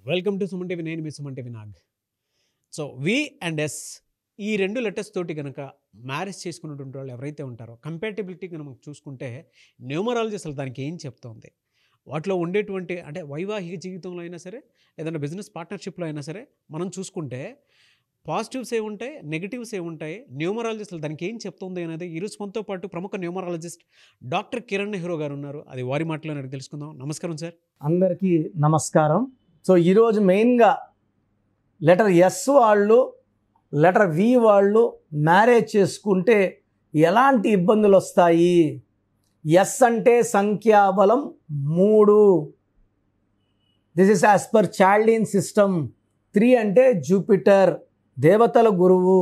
Welcome to Suman TV. నేను మీ Suman TV Nag. So V and S ఈ రెండు లెటర్స్ తోటి కనుక మ్యారేజ్ చేసుకున్నటువంటి వాళ్ళు ఎవరైతే ఉంటారో కంపాటిబిలిటీ కనుక మనం చూసుకుంటే న్యూమరాలజీ అసలు దానికి ఏం చెప్తోంది, వాటిలో ఉండేటువంటి అంటే వైవాహిక జీవితంలో అయినా సరే ఏదైనా బిజినెస్ పార్ట్నర్షిప్లో అయినా సరే మనం చూసుకుంటే పాజిటివ్స్ ఏముంటాయి, నెగిటివ్స్ ఏముంటాయి, న్యూమరాలజీ అసలు దానికి ఏం చెప్తుంది అనేది ఈరోజు మనతో పాటు ప్రముఖ న్యూమరాలజిస్ట్ డాక్టర్ కిరణ్ నెహ్రూ గారు ఉన్నారు. అది వారి మాటలోనే తెలుసుకుందాం. నమస్కారం సార్. అందరికీ నమస్కారం. సో ఈరోజు మెయిన్గా లెటర్ ఎస్ వాళ్ళు లెటర్ వి వాళ్ళు మ్యారేజ్ చేసుకుంటే ఎలాంటి ఇబ్బందులు వస్తాయి. ఎస్ అంటే సంఖ్యాబలం 3, this is as per చాల్డీన్ system. 3 అంటే జూపిటర్, దేవతల గురువు,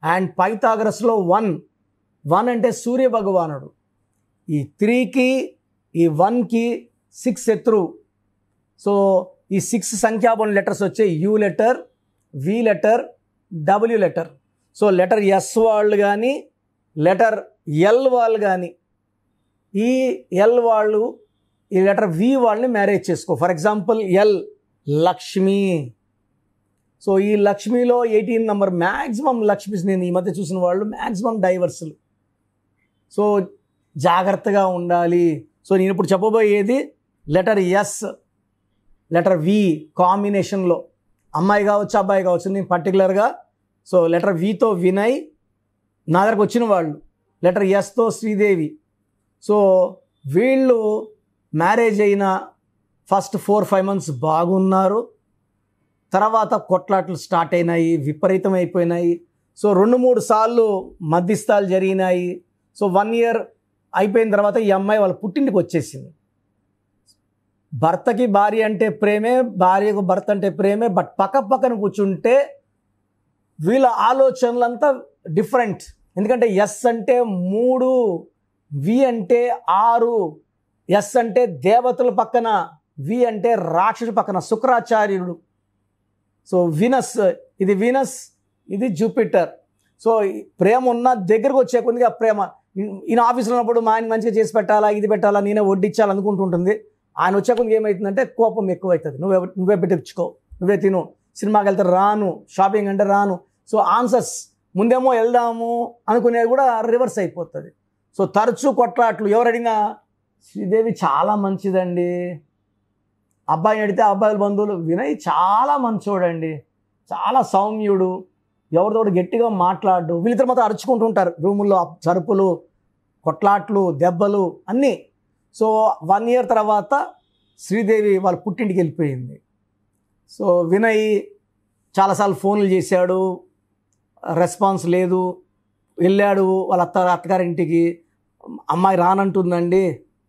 అండ్ పైథాగరస్లో 1 అంటే సూర్య భగవానుడు. ఈ 3కి ఈ 1కి 6 శత్రువు. సో ఈ 6 సంఖ్యాబలం లెటర్స్ వచ్చాయి you letter, V letter, W letter. So letter S వాళ్ళు కానీ లెటర్ ఎల్ వాళ్ళు కానీ ఈ ఎల్ వాళ్ళు ఈ లెటర్ వి వాళ్ళని మ్యారేజ్ చేసుకో. For example L Lakshmi. So ఈ లక్ష్మిలో 18 నెంబర్ మ్యాక్సిమం లక్ష్మీస్ నేను ఈ మధ్య చూసిన వాళ్ళు మ్యాక్సిమం డైవర్సులు. సో జాగ్రత్తగా ఉండాలి. సో నేను ఇప్పుడు చెప్పబోయేది లెటర్ ఎస్ లెటర్ వి కాంబినేషన్లో అమ్మాయి కావచ్చు అబ్బాయి కావచ్చు. నేను పర్టికులర్గా సో లెటర్ వితో వినయ్ నా దగ్గరకు వచ్చిన వాళ్ళు, లెటర్ ఎస్తో శ్రీదేవి. సో వీళ్ళు మ్యారేజ్ అయిన ఫస్ట్ 4-5 మంత్స్ బాగున్నారు, తర్వాత కొట్లాట్లు స్టార్ట్ అయినాయి, విపరీతం అయిపోయినాయి. సో 2-3 సార్లు మధ్యస్థాలు జరిగినాయి. సో 1 ఇయర్ అయిపోయిన తర్వాత ఈ అమ్మాయి వాళ్ళ పుట్టింటికి వచ్చేసింది. భర్తకి భార్య అంటే ప్రేమే, భార్యకు భర్త అంటే ప్రేమే. బట్ పక్కన కూర్చుంటే వీళ్ళ ఆలోచనలంతా డిఫరెంట్. ఎందుకంటే ఎస్ అంటే 3, వి అంటే 6, ఎస్ అంటే దేవతల పక్కన, వి అంటే రాక్షసు పక్కన శుక్రాచార్యుడు. సో వీనస్, ఇది వీనస్, ఇది జూపిటర్. సో ప్రేమ ఉన్న దగ్గరకు వచ్చే కొద్దిగా ప్రేమ. ఈయన ఆఫీస్లో ఉన్నప్పుడు మా ఆయన మంచిగా చేసి పెట్టాలా, ఇది పెట్టాలా, నేనే వడ్డించాలి అనుకుంటుంటుంది. ఆయన వచ్చే కొద్దిగా ఏమవుతుందంటే కోపం ఎక్కువవుతుంది. నువ్వే పెట్టించుకో, నువ్వే తిను, సినిమాకి వెళ్తే రాను, షాపింగ్ అంటే రాను. సో ఆన్సర్స్ ముందేమో వెళ్దాము అనుకునేది కూడా రివర్స్ అయిపోతుంది. సో తరచూ కొట్లాట్లు. ఎవరు అడిగినా శ్రీదేవి చాలా మంచిదండి, అబ్బాయిని అడిగితే అబ్బాయిల బంధువులు వినయ్ చాలా మంచోడండి, చాలా సౌమ్యుడు, ఎవరితో గట్టిగా మాట్లాడు. వీళ్ళిద్దరు మాత్రం అరుచుకుంటూ ఉంటారు రూముల్లో, చరుపులు, కొట్లాట్లు, దెబ్బలు అన్నీ. సో 1 ఇయర్ తర్వాత శ్రీదేవి వాళ్ళ పుట్టింటికి వెళ్ళిపోయింది. సో వినయ్ చాలాసార్లు ఫోన్లు చేశాడు, రెస్పాన్స్ లేదు. వెళ్ళాడు వాళ్ళ అత్తగారింటికి, అమ్మాయి రానంటుందండి,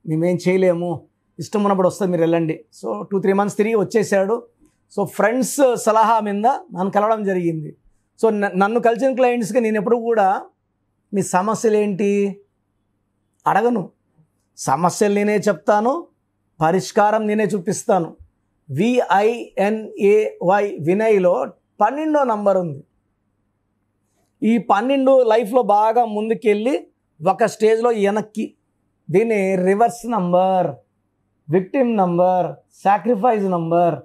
మేమేం చేయలేము, ఇష్టం ఉన్నప్పుడు వస్తుంది, మీరు వెళ్ళండి. సో 2-3 మంత్స్ తిరిగి వచ్చేసాడు. సో ఫ్రెండ్స్ సలహా మీద నన్ను కలవడం జరిగింది. సో నన్ను కలిసిన క్లయింట్స్కి నేను ఎప్పుడు కూడా మీ సమస్యలు ఏంటి అడగను. సమస్యలు నేనే చెప్తాను, పరిష్కారం నేనే చూపిస్తాను. VINAY వినయ్లో 12వ నంబర్ ఉంది. ఈ 12 లైఫ్లో బాగా ముందుకెళ్ళి ఒక స్టేజ్లో వెనక్కి. దీన్ని reverse number, victim number, sacrifice number.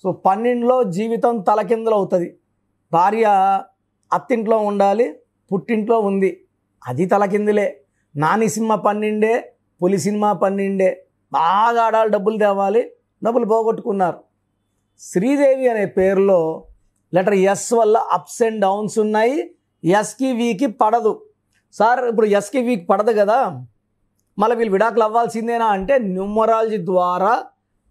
So 12లో జీవితం తలకిందులు అవుతుంది. భార్య అత్తింట్లో ఉండాలి, పుట్టింట్లో ఉంది, అది తలకిందులే. నాని సినిమా 12, పులి సినిమా 12. బాగా ఆడాలి, డబ్బులు తేవాలి, డబ్బులు పోగొట్టుకున్నారు. శ్రీదేవి అనే పేరులో లెటర్ ఎస్ వల్ల అప్స్ అండ్ డౌన్స్ ఉన్నాయి. ఎస్కి వీకి పడదు. సార్ ఇప్పుడు ఎస్కి వీకి పడదు కదా, మళ్ళీ వీళ్ళు విడాకులు అవ్వాల్సిందేనా అంటే న్యూమరాలజీ ద్వారా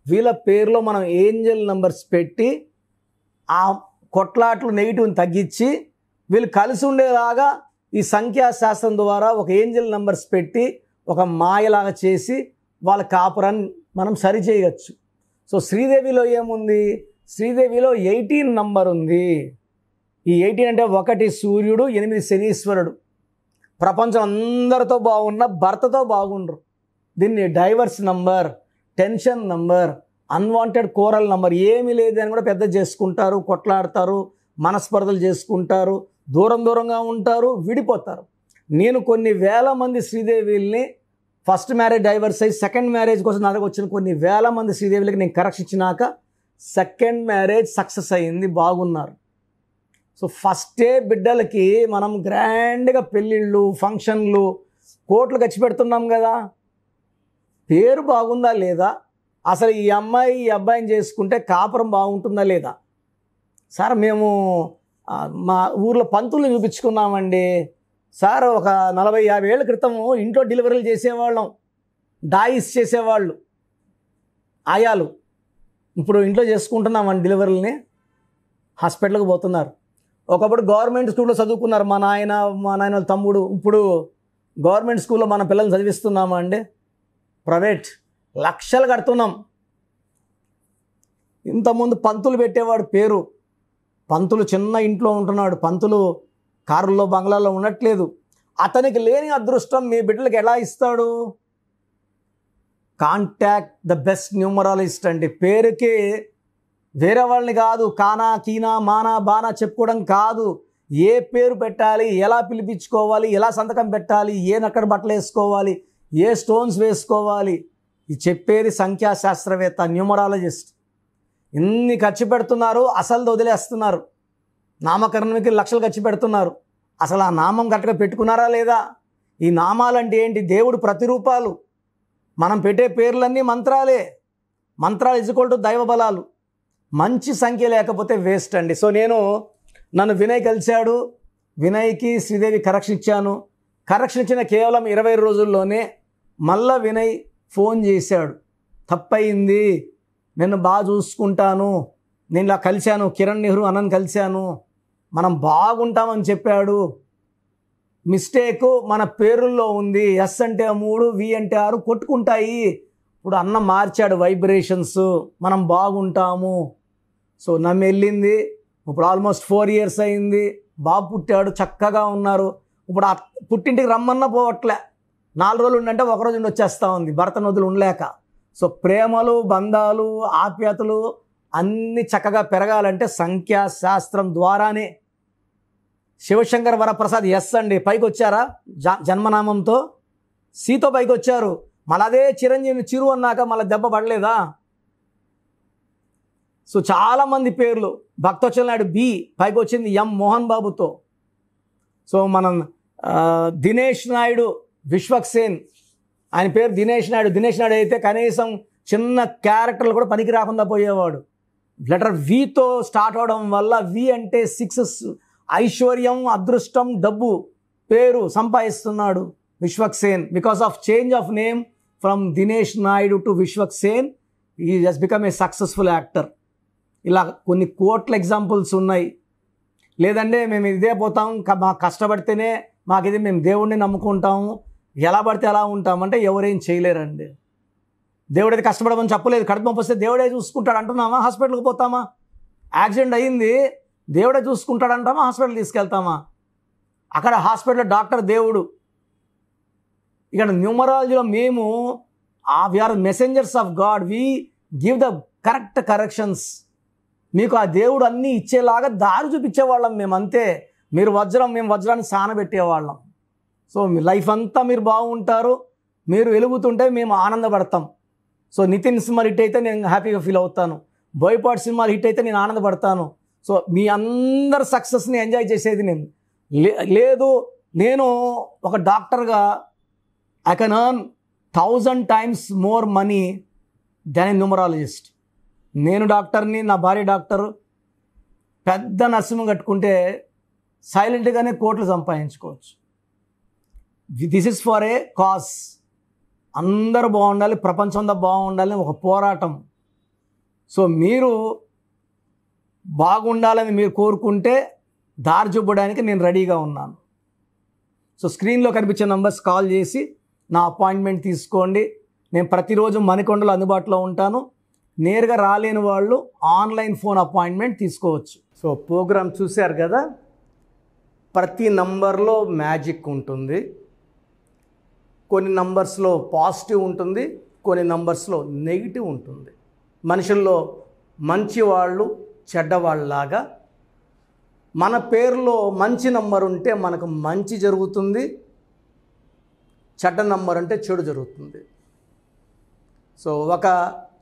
వీళ్ళ పేరులో మనం ఏంజల్ నెంబర్స్ పెట్టి ఆ కొట్లాట్లు నెగిటివ్ని తగ్గించి వీళ్ళు కలిసి ఉండేలాగా ఈ సంఖ్యాశాస్త్రం ద్వారా ఒక ఏంజల్ నెంబర్స్ పెట్టి ఒక మాయలాగా చేసి వాళ్ళ కాపురాన్ని మనం సరి చేయవచ్చు. సో శ్రీదేవిలో ఏముంది, శ్రీదేవిలో 18 నంబర్ ఉంది. ఈ 18 అంటే 1 సూర్యుడు, 8 శనీశ్వరుడు. ప్రపంచం అందరితో బాగున్న భర్తతో బాగుండ్రు. దీన్ని divorce number, tension number, unwanted coral number. ఏమీ లేదు అని కూడా పెద్ద చేసుకుంటారు, కొట్లాడతారు, మనస్పర్ధలు చేసుకుంటారు, దూరంగా ఉంటారు, విడిపోతారు. నేను కొన్ని వేల మంది శ్రీదేవిల్ని ఫస్ట్ మ్యారేజ్ డైవర్స్ అయ్యి సెకండ్ మ్యారేజ్ కోసం నా దగ్గర వచ్చిన కొన్ని వేల మంది శ్రీదేవులకి నేను కరెక్షన్ ఇచ్చినాక సెకండ్ మ్యారేజ్ సక్సెస్ అయ్యింది, బాగున్నారు. సో ఫస్టే బిడ్డలకి మనం గ్రాండ్గా పెళ్ళిళ్ళు, ఫంక్షన్లు, కోట్లు ఖర్చు పెడుతున్నాం కదా. పేరు బాగుందా లేదా, అసలు ఈ అమ్మాయి ఈ అబ్బాయిని చేసుకుంటే కాపురం బాగుంటుందా లేదా. సార్ మేము మా ఊర్లో పంతుల్ని చూపించుకున్నామండి సార్, ఒక 40-50 ఏళ్ళ క్రితము ఇంట్లో డెలివరీలు చేసేవాళ్ళం, డాయిస్ చేసేవాళ్ళు ఆయాలు. ఇప్పుడు ఇంట్లో చేసుకుంటున్నామండి డెలివరీలని, హాస్పిటల్కి పోతున్నారు. ఒకప్పుడు గవర్నమెంట్ స్కూల్లో చదువుకున్నారు మా నాయన వాళ్ళ తమ్ముడు, ఇప్పుడు గవర్నమెంట్ స్కూల్లో మన పిల్లల్ని చదివిస్తున్నామా అండి? ప్రైవేట్ లక్షలు కడుతున్నాం. ఇంతకుముందు పంతులు పెట్టేవాడు పేరు, పంతులు చిన్న ఇంట్లో ఉంటున్నాడు, పంతులు కారుల్లో బంగ్లాల్లో ఉండట్లేదు. అతనికి లేని అదృష్టం మీ బిడ్డలకు ఎలా ఇస్తాడు? కాంటాక్ట్ ద బెస్ట్ న్యూమరాలజిస్ట్ అండి. పేరుకి వేరే వాళ్ళని కాదు, కానా కీనా మానా బానా చెప్పుకోవడం కాదు. ఏ పేరు పెట్టాలి, ఎలా పిలిపించుకోవాలి, ఎలా సంతకం పెట్టాలి, ఏ నక్కడ బట్టలు వేసుకోవాలి, ఏ స్టోన్స్ వేసుకోవాలి, ఇది చెప్పేది సంఖ్యాశాస్త్రవేత్త, న్యూమరాలజిస్ట్. ఇన్ని ఖర్చు పెడుతున్నారు, అసలు వదిలేస్తున్నారు. నామకరణకి లక్షలు ఖర్చు పెడుతున్నారు. అసలు ఆ నామం కరెక్ట్గా పెట్టుకున్నారా లేదా? ఈ నామాలంటే ఏంటి? దేవుడు ప్రతిరూపాలు. మనం పెట్టే పేర్లన్నీ మంత్రాలే. మంత్రాలు ఇజ్జుకొల్టు దైవ బలాలు. మంచి సంఖ్య లేకపోతే వేస్ట్ అండి. సో నన్ను వినయ్ కలిశాడు, వినయ్కి శ్రీదేవి కరెక్షన్ ఇచ్చాను. కరెక్షన్ ఇచ్చిన కేవలం 20 రోజుల్లోనే మళ్ళా వినయ్ ఫోన్ చేశాడు, తప్పయింది, నేను బాగా చూసుకుంటాను, నేను ఇలా కలిశాను, కిరణ్ నెహ్రూ అన్నని కలిశాను, మనం బాగుంటామని చెప్పాడు. మిస్టేకు మన పేరుల్లో ఉంది, ఎస్ అంటే 3, వి అంటే 6 కొట్టుకుంటాయి. ఇప్పుడు అన్న మార్చాడు వైబ్రేషన్స్, మనం బాగుంటాము. సో నమ్మి వెళ్ళింది. ఇప్పుడు ఆల్మోస్ట్ 4 years అయింది, బాబు పుట్టాడు, చక్కగా ఉన్నారు. ఇప్పుడు పుట్టింటికి రమ్మన్నా పోవట్లే, 4 రోజులు ఉండంటే 1 రోజు ఉండి వచ్చేస్తూ ఉంది, భర్త నదులు ఉండలేక. సో ప్రేమలు, బంధాలు, ఆప్యాయతలు అన్నీ చక్కగా పెరగాలంటే సంఖ్యాశాస్త్రం ద్వారానే. శివశంకర్ వరప్రసాద్ ఎస్ అండి, పైకి వచ్చారా జన్మనామంతో, సీతో పైకి వచ్చారు. మళ్ళీ అదే చిరంజీవిని చిరు అన్నాక మళ్ళీ దెబ్బ పడలేదా? సో చాలామంది పేర్లు, భక్తవత్సల నాయుడు బి పైకి వచ్చింది ఎం మోహన్ బాబుతో. సో మనం దినేష్ నాయుడు విశ్వక్సేన్, ఆయన పేరు దినేష్ నాయుడు. దినేష్ నాయుడు అయితే కనీసం చిన్న క్యారెక్టర్లు కూడా పనికి రాకుండా పోయేవాడు. లెటర్ వితో స్టార్ట్ అవడం వల్ల, వి అంటే 6, ఐశ్వర్యం, అదృష్టం, డబ్బు, పేరు సంపాదిస్తున్నాడు Vishwaksen. Because of change of name from Dinesh Naidu to Vishwaksen, he just become a successful actor. ఇలా కొన్ని కోట్ల ఎగ్జాంపుల్స్ ఉన్నాయి. లేదంటే మేము ఇదే పోతాం, మాకు కష్టపడితేనే మాకు ఇది, మేము దేవుడిని నమ్ముకుంటాము, ఎలా పడితే ఎలా ఉంటామంటే ఎవరేం చేయలేరండి. దేవుడైతే కష్టపడమని చెప్పలేదు. కడుపు నొప్పి వస్తే దేవుడే చూసుకుంటాడు అంటున్నామా? హాస్పిటల్కి పోతామా? యాక్సిడెంట్ అయింది, దేవుడే చూసుకుంటాడు అంటామా? హాస్పిటల్ తీసుకెళ్తామా? అక్కడ హాస్పిటల్ డాక్టర్ దేవుడు. ఇక్కడ న్యూమరాలజీలో మేము we are messengers of God, we give the correct corrections. మీకు ఆ దేవుడు అన్నీ ఇచ్చేలాగా దారి చూపించేవాళ్ళం మేము, అంతే. మీరు వజ్రం, మేము వజ్రాన్ని సానబెట్టేవాళ్ళం. సో మీ లైఫ్ అంతా మీరు బాగుంటారు, మీరు వెలుగుతుంటే మేము ఆనందపడతాం. సో నితిన్ సినిమా హిట్ అయితే నేను హ్యాపీగా ఫీల్ అవుతాను, బోయపాటి సినిమాలు హిట్ అయితే నేను ఆనందపడతాను. సో మీ అందరి సక్సెస్ని ఎంజాయ్ చేసేది నేను. లేదు, నేను ఒక డాక్టర్గా I can earn 1000 times more money than A numerologist. నేను డాక్టర్ని, నా భార్య డాక్టరు, పెద్ద నర్సింహం కట్టుకుంటే సైలెంట్గానే కోట్లు సంపాదించుకోవచ్చు. This is for a cause. అందరూ బాగుండాలి, ప్రపంచం అంతా బాగుండాలని ఒక పోరాటం. సో మీరు బాగుండాలని మీరు కోరుకుంటే దారి చూపడానికి నేను రెడీగా ఉన్నాను. సో స్క్రీన్లో కనిపించే నంబర్స్ కాల్ చేసి నా అపాయింట్మెంట్ తీసుకోండి. నేను ప్రతిరోజు మణికొండలో అందుబాటులో ఉంటాను. నేరుగా రాలేని వాళ్ళు ఆన్లైన్ ఫోన్ అపాయింట్మెంట్ తీసుకోవచ్చు. సో ప్రోగ్రామ్ చూశారు కదా, ప్రతి నంబర్లో మ్యాజిక్ ఉంటుంది. కొన్ని నంబర్స్లో పాజిటివ్ ఉంటుంది, కొన్ని నంబర్స్లో నెగిటివ్ ఉంటుంది. మనుషుల్లో మంచివాళ్ళు చెడ్డవాళ్ళలాగా మన పేరులో మంచి నంబర్ ఉంటే మనకు మంచి జరుగుతుంది, చెడ్డ నంబర్ అంటే చెడు జరుగుతుంది. సో ఒక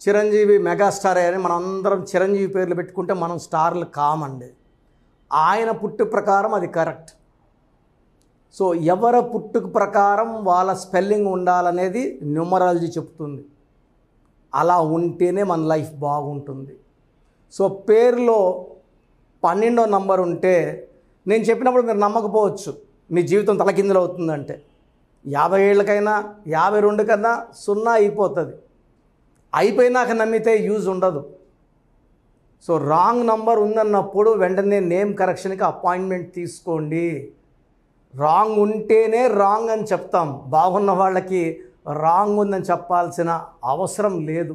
చిరంజీవి మెగాస్టార్ అని మనం అందరం చిరంజీవి పేర్లు పెట్టుకుంటే మనం స్టార్లు కామండి. ఆయన పుట్టు ప్రకారం అది కరెక్ట్. సో ఎవరి పుట్టుక ప్రకారం వాళ్ళ స్పెల్లింగ్ ఉండాలనేది న్యూమరాలజీ చెప్తుంది. అలా ఉంటేనే మన లైఫ్ బాగుంటుంది. సో పేరులో 12వ నంబర్ ఉంటే నేను చెప్పినప్పుడు మీరు నమ్మకపోవచ్చు, మీ జీవితం తలకిందులు అవుతుందంటే. 50 ఏళ్ళకైనా 52 కన్నా 0 అయిపోతుంది. అయిపోయినాక నమ్మితే యూజ్ ఉండదు. సో రాంగ్ నంబర్ ఉందన్నప్పుడు వెంటనే నేమ్ కరెక్షన్కి అపాయింట్మెంట్ తీసుకోండి. రాంగ్ ఉంటేనే రాంగ్ అని చెప్తాం. బాగున్న వాళ్ళకి రాంగ్ ఉందని చెప్పాల్సిన అవసరం లేదు.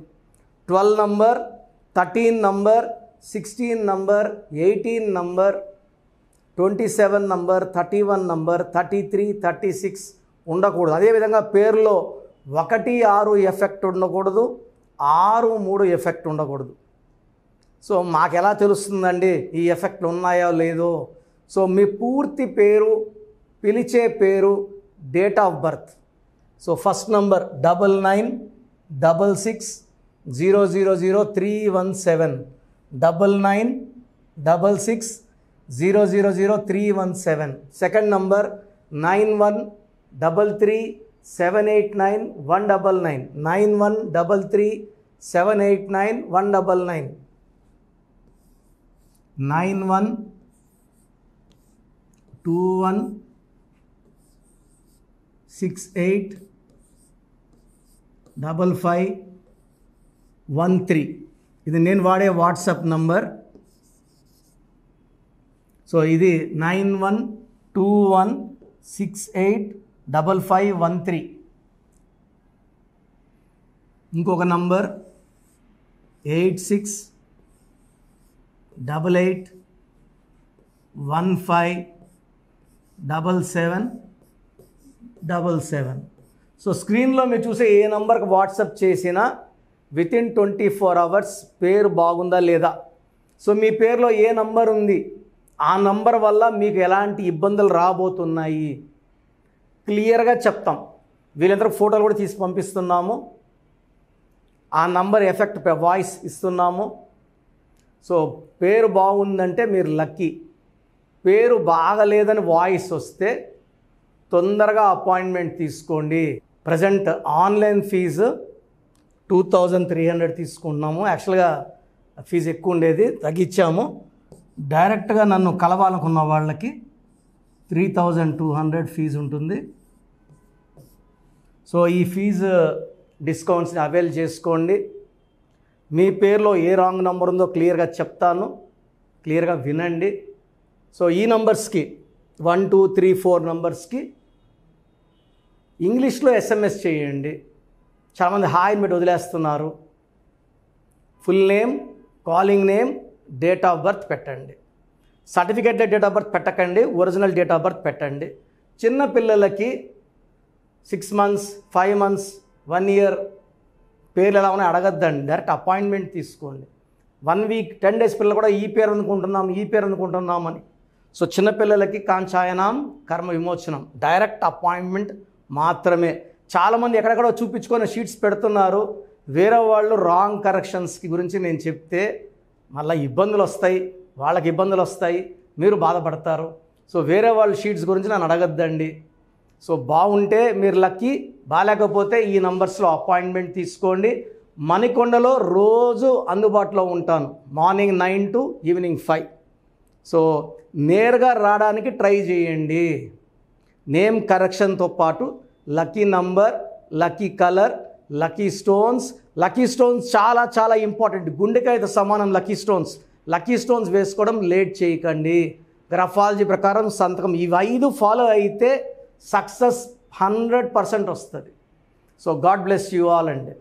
12 number, 13 number, 16 number, 18 number, 27 number, 31 number, 33, 36 ఉండకూడదు. అదేవిధంగా పేరులో 1, 6 ఎఫెక్ట్ ఉండకూడదు, 6, 3 ఎఫెక్ట్ ఉండకూడదు. సో మాకు ఎలా తెలుస్తుందండి ఈ ఎఫెక్ట్లు ఉన్నాయో లేదో? సో మీ పూర్తి పేరు, పిలిచే పేరు, date of birth. So first number 9966000317, 9966000317. Second number 9133789199, 9133789199, 9121685513. ఇది నేను వాడే వాట్సాప్ నంబర్. సో ఇది 9121685513. ఇంకొక నంబర్ 8688157777. సో స్క్రీన్లో మీరు చూసే ఏ నంబర్కి వాట్సాప్ చేసినా వితిన్ 24 అవర్స్ పేరు బాగుందా లేదా, సో మీ పేరులో ఏ నంబర్ ఉంది, ఆ నంబర్ వల్ల మీకు ఎలాంటి ఇబ్బందులు రాబోతున్నాయి క్లియర్గా చెప్తాం. వీళ్ళందరూ ఫోటోలు కూడా తీసి పంపిస్తున్నాము. ఆ నంబర్ ఎఫెక్ట్ వాయిస్ ఇస్తున్నాము. సో పేరు బాగుందంటే మీరు లక్కీ. పేరు బాగలేదని వాయిస్ వస్తే తొందరగా అపాయింట్మెంట్ తీసుకోండి. ప్రజెంట్ ఆన్లైన్ ఫీజు 2300 తీసుకుంటున్నాము. యాక్చువల్గా ఫీజు ఎక్కువ ఉండేది, తగ్గించాము. డైరెక్ట్గా నన్ను కలవాలనుకున్న వాళ్ళకి 3200 ఫీజు ఉంటుంది. సో ఈ ఫీజు డిస్కౌంట్స్ని అవైల్ చేసుకోండి. మీ పేరులో ఏ రాంగ్ నెంబర్ ఉందో క్లియర్గా చెప్తాను, క్లియర్గా వినండి. సో ఈ నంబర్స్కి 1, 2, 3, 4 నంబర్స్కి ఇంగ్లీష్లో SMS చేయండి. చాలామంది హాయ్ పెట్టి వదిలేస్తున్నారు. Full name, calling name, date of birth పెట్టండి. సర్టిఫికేట్ డేట్ ఆఫ్ బర్త్ పెట్టకండి, ఒరిజినల్ డేట్ ఆఫ్ బర్త్ పెట్టండి. చిన్న పిల్లలకి 6 months, 5 months, 1 year పేర్లు ఎలా ఉన్నాయో అడగద్దండి, డైరెక్ట్ అపాయింట్మెంట్ తీసుకోండి. 1 week, 10 days పిల్లలు కూడా ఈ పేరు అనుకుంటున్నాం అని. సో చిన్నపిల్లలకి కాంచాయనం, కర్మ విమోచనం, డైరెక్ట్ అపాయింట్మెంట్ మాత్రమే. చాలామంది ఎక్కడెక్కడో చూపించుకొని షీట్స్ పెడుతున్నారు. వేరే వాళ్ళు రాంగ్ కరెక్షన్స్కి గురించి నేను చెప్తే మళ్ళీ ఇబ్బందులు వస్తాయి, వాళ్ళకి ఇబ్బందులు వస్తాయి, మీరు బాధపడతారు. సో వేరే వాళ్ళ షీట్స్ గురించి నన్ను అడగద్దండి. సో బాగుంటే మీరు లక్కీ, బాగాలేకపోతే ఈ నంబర్స్లో అపాయింట్మెంట్ తీసుకోండి. మణికొండలో రోజు అందుబాటులో ఉంటాను, మార్నింగ్ 9 to ఈవినింగ్ 5. సో నేరుగా రావడానికి ట్రై చేయండి. నేమ్ కరెక్షన్తో పాటు lucky number, lucky colour, lucky stones చాలా చాలా ఇంపార్టెంట్. గుండెకాయతో సమానం లక్కీ స్టోన్స్ వేసుకోవడం లేట్ చేయకండి. గ్రఫాలజీ ప్రకారం సంతకం, ఇవి 5 ఫాలో అయితే సక్సెస్ 100% వస్తుంది. So God bless you all అండి.